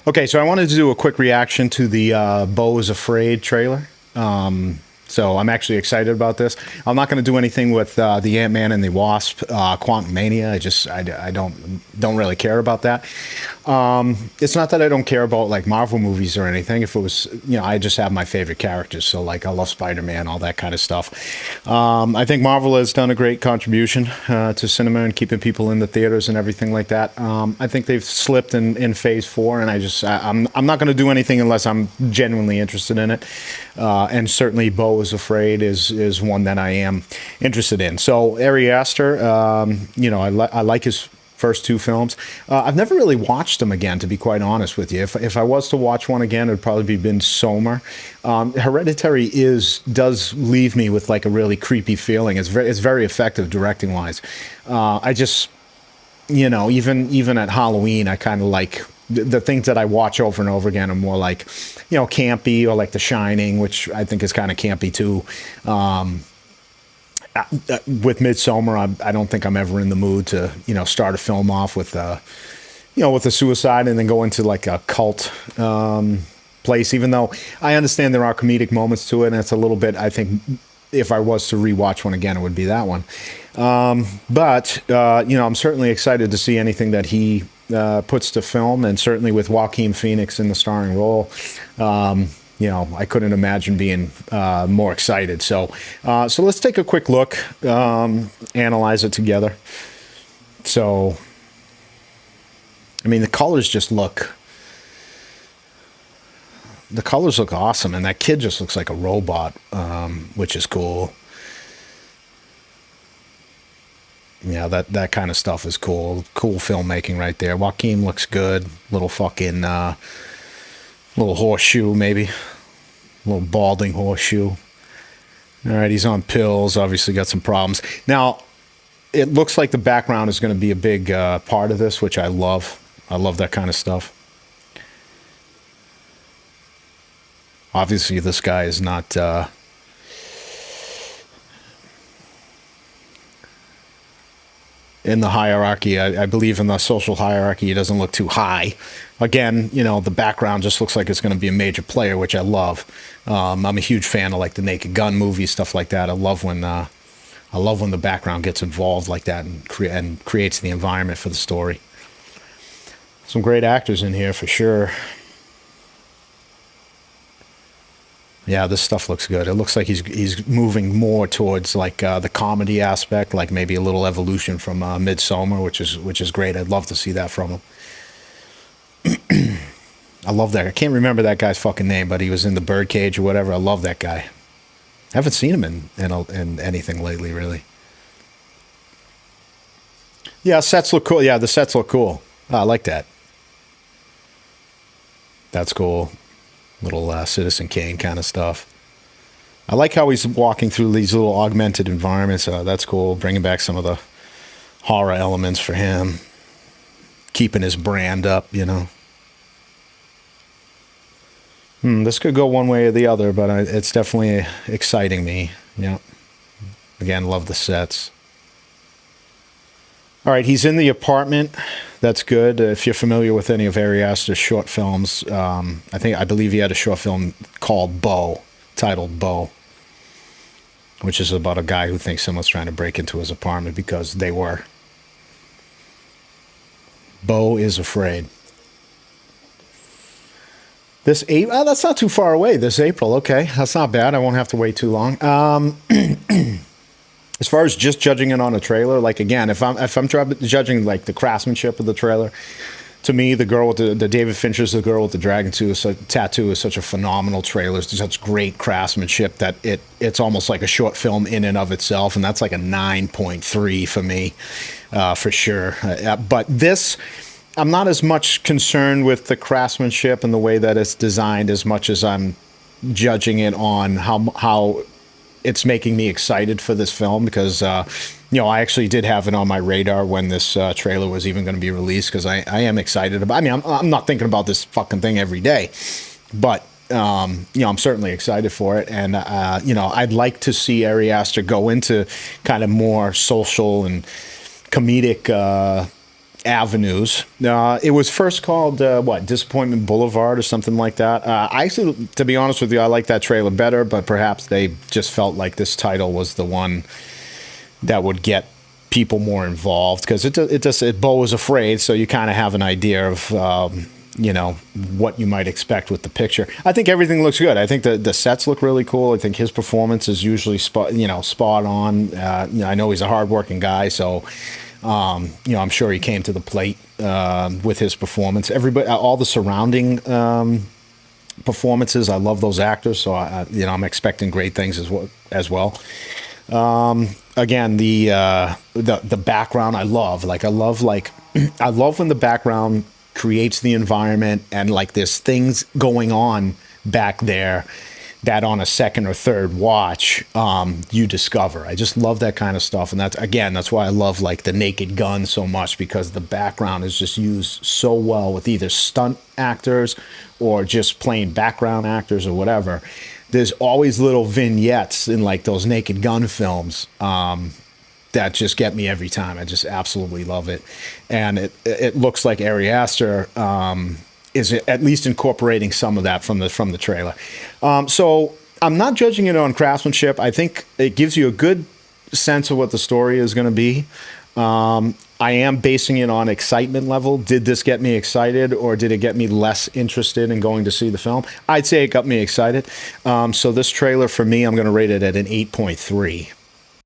Okay, so I wanted to do a quick reaction to the Beau is Afraid trailer. So I'm actually excited about this. I'm not going to do anything with the Ant-Man and the Wasp, Quantum Mania. I don't really care about that. It's not that I don't care about like Marvel movies or anything. If it was, I just have my favorite characters. So like I love Spider-Man, all that kind of stuff. I think Marvel has done a great contribution to cinema and keeping people in the theaters and everything like that. I think they've slipped in Phase 4, and I'm not going to do anything unless I'm genuinely interested in it. And certainly Beau is Afraid is one that I am interested in. So Ari Aster, I like his first two films. I've never really watched them again, to be quite honest with you. If I was to watch one again, it would probably be Midsommar. Hereditary does leave me with like a really creepy feeling. It's very effective directing wise. I just, even at Halloween, I kind of like the things that I watch over and over again are more like, campy, or like The Shining, which I think is kind of campy too. With Midsommar, I don't think I'm ever in the mood to, start a film off with, with a suicide and then go into like a cult place, even though I understand there are comedic moments to it. And it's a little bit, I think, if I was to rewatch one again, it would be that one. But I'm certainly excited to see anything that he puts to film, and certainly with Joaquin Phoenix in the starring role. I couldn't imagine being more excited. So let's take a quick look, analyze it together. So, I mean, the colors look awesome, and that kid just looks like a robot, which is cool. Yeah, that kind of stuff is cool. Cool filmmaking right there. Joaquin looks good. Little fucking little horseshoe, maybe. A little balding horseshoe. All right, he's on pills. Obviously got some problems. Now, it looks like the background is going to be a big part of this, which I love. I love that kind of stuff. Obviously, this guy is not... in the hierarchy. I believe in the social hierarchy, he doesn't look too high. Again, the background just looks like it's going to be a major player, which I love. I'm a huge fan of like the Naked Gun movies, stuff like that. I love when the background gets involved like that and creates the environment for the story. Some great actors in here for sure. Yeah, this stuff looks good. It looks like he's moving more towards like the comedy aspect, like maybe a little evolution from Midsommar, which is great. I'd love to see that from him. I love that. I can't remember that guy's fucking name, but he was in the Birdcage or whatever. I love that guy. I haven't seen him in anything lately, really. Yeah, sets look cool. Yeah, the sets look cool. I like that. That's cool. Little Citizen Kane kind of stuff. I like how he's walking through these little augmented environments. That's cool. Bringing back some of the horror elements for him. Keeping his brand up, This could go one way or the other, but it's definitely exciting me. Yeah. Again, love the sets. All right, he's in the apartment. That's good. If you're familiar with any of Ari Aster's short films, I believe he had a short film called Beau, titled Beau, which is about a guy who thinks someone's trying to break into his apartment because they were. Beau is Afraid. This April, that's not too far away. This April, okay, that's not bad. I won't have to wait too long. As far as just judging it on a trailer, like again, if I'm judging like the craftsmanship of the trailer, to me, the girl with the David Fincher's The Girl with the Dragon Tattoo is such a phenomenal trailer. It's such great craftsmanship that it's almost like a short film in and of itself, and that's like a 9.3 for me, for sure. But this, I'm not as much concerned with the craftsmanship and the way that it's designed as much as I'm judging it on how it's making me excited for this film, because I actually did have it on my radar when this trailer was even going to be released, because I am excited about. I mean, I'm not thinking about this fucking thing every day, but I'm certainly excited for it, and I'd like to see Ari Aster go into kind of more social and comedic avenues. It was first called what, Disappointment Boulevard or something like that. I actually, to be honest with you, I like that trailer better, but perhaps they just felt like this title was the one that would get people more involved, because it Beau is afraid, so you kind of have an idea of what you might expect with the picture. I think everything looks good. I think the sets look really cool. I think his performance is usually spot on. I know he's a hardworking guy, so I'm sure he came to the plate with his performance. Everybody, all the surrounding performances, I love those actors, so I'm expecting great things as well. Again, the background I love. I love when the background creates the environment and like there's things going on back there that on a second or third watch you discover. I just love that kind of stuff, and that's why I love like the Naked Gun so much, because the background is just used so well with either stunt actors or just plain background actors or whatever. There's always little vignettes in like those Naked Gun films that just get me every time. I just absolutely love it, and it looks like Ari Aster is at least incorporating some of that from the trailer. So I'm not judging it on craftsmanship. I think it gives you a good sense of what the story is going to be. I am basing it on excitement level. Did this get me excited, or did it get me less interested in going to see the film? I'd say it got me excited. So this trailer, for me, I'm going to rate it at an 8.3.